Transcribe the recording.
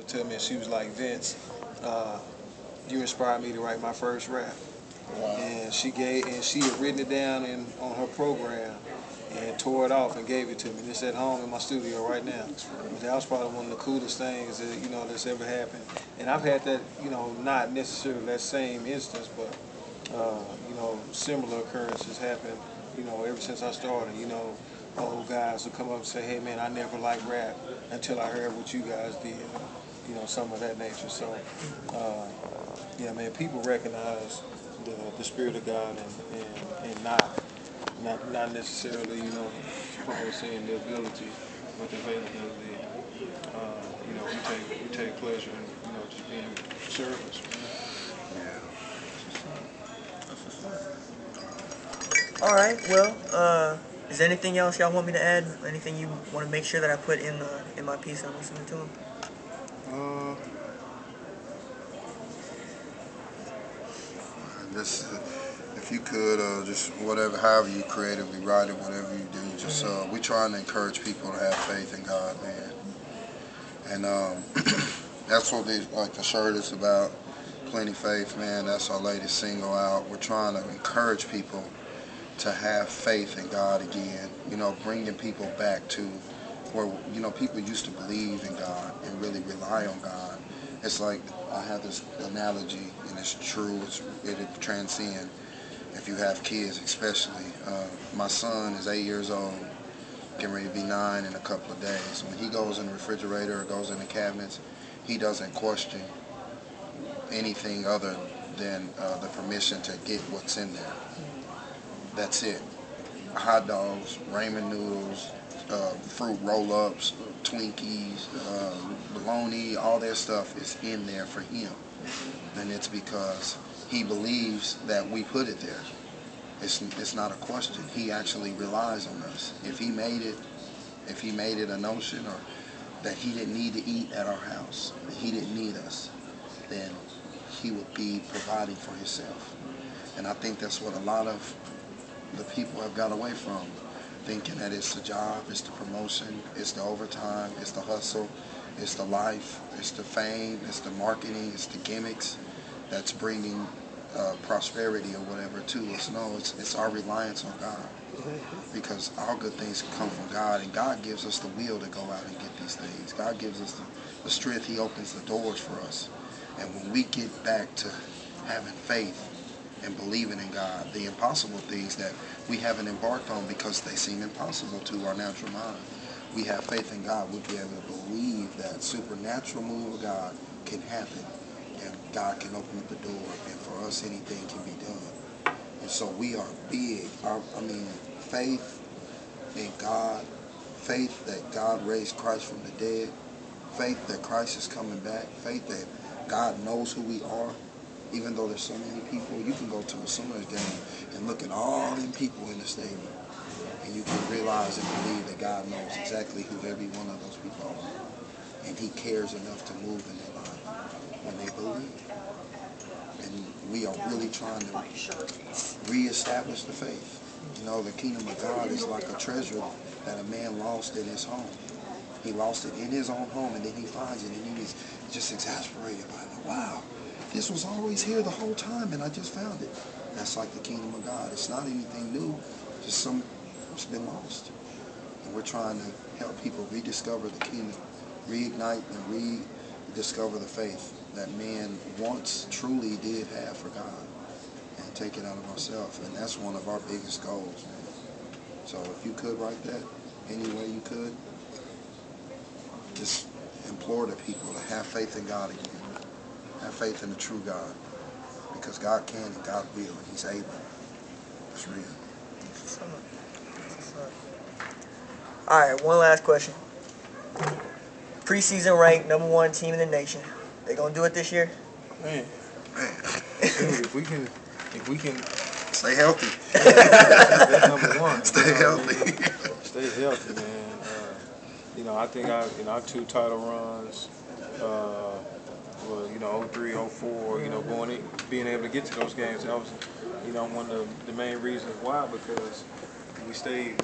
To me, she was like, Vince, you inspired me to write my first rap. Wow. And she had written it down on her program and tore it off and gave it to me. It's at home in my studio right now. But that was probably one of the coolest things that that's ever happened. And I've had that, not necessarily that same instance, but similar occurrences happen, ever since I started. Old guys will come up and say, hey man, I never liked rap until I heard what you guys did. Some of that nature. So, yeah, man, people recognize the spirit of God and not necessarily, saying the ability, but the availability. We take pleasure in, just being service. Yeah. All right. Well, is there anything else y'all want me to add? Anything you want to make sure that I put in my piece I'm listening to him? Just if you could, just however you creatively write it, whatever you do, just we trying to encourage people to have faith in God, man. And that's what the shirt is about. Plenty Faith, man. That's our latest single out. We're trying to encourage people to have faith in God again. Bringing people back to where people used to believe in God and really rely on God. It's like I have this analogy, and it's true. It transcends. If you have kids, especially, my son is 8 years old, getting ready to be 9 in a couple of days. When he goes in the refrigerator or goes in the cabinets, he doesn't question anything other than the permission to get what's in there. That's it. Hot dogs, ramen noodles, fruit roll-ups, Twinkies, bologna, all that stuff is in there for him. And it's because he believes that we put it there. It's not a question. He actually relies on us. If he made it a notion or that he didn't need to eat at our house, that he didn't need us, then he would be providing for himself. And I think that's what a lot of the people have got away from, thinking that it's the job, it's the promotion, it's the overtime, it's the hustle, it's the life, it's the fame, it's the marketing, it's the gimmicks that's bringing prosperity or whatever to us. No, it's our reliance on God, because all good things come from God, and God gives us the will to go out and get these things. God gives us the strength. He opens the doors for us. And when we get back to having faith and believing in God, the impossible things that we haven't embarked on because they seem impossible to our natural mind, we have faith in God, we'll be able to believe that supernatural move of God can happen, and God can open up the door, and for us anything can be done. And so we are big. Faith in God, faith that God raised Christ from the dead, faith that Christ is coming back, faith that God knows who we are. Even though there's so many people, you can go to a Sunz game and look at all them people in the stadium, and you can realize and believe that God knows exactly who every one of those people are, and He cares enough to move in their life when they believe. And we are really trying to reestablish the faith. The kingdom of God is like a treasure that a man lost in his home. He lost it in his own home, and then he finds it, and he's just exasperated by it. Wow. This was always here the whole time, and I just found it. That's like the kingdom of God. It's not anything new, just it's been lost. And we're trying to help people rediscover the kingdom, reignite and rediscover the faith that man once truly did have for God, and take it out of ourselves. And that's one of our biggest goals, man. So if you could write that any way you could, just implore the people to have faith in God again. Have faith in the true God, because God can and God will, and He's able. It's real. All right, one last question. Preseason ranked #1 team in the nation. They gonna do it this year? Man. Dude, if we can stay healthy. That's number one. Stay healthy. Stay healthy, man. I think our 2 title runs. 03, 04, being able to get to those games. That was, one of the main reasons why, because we stayed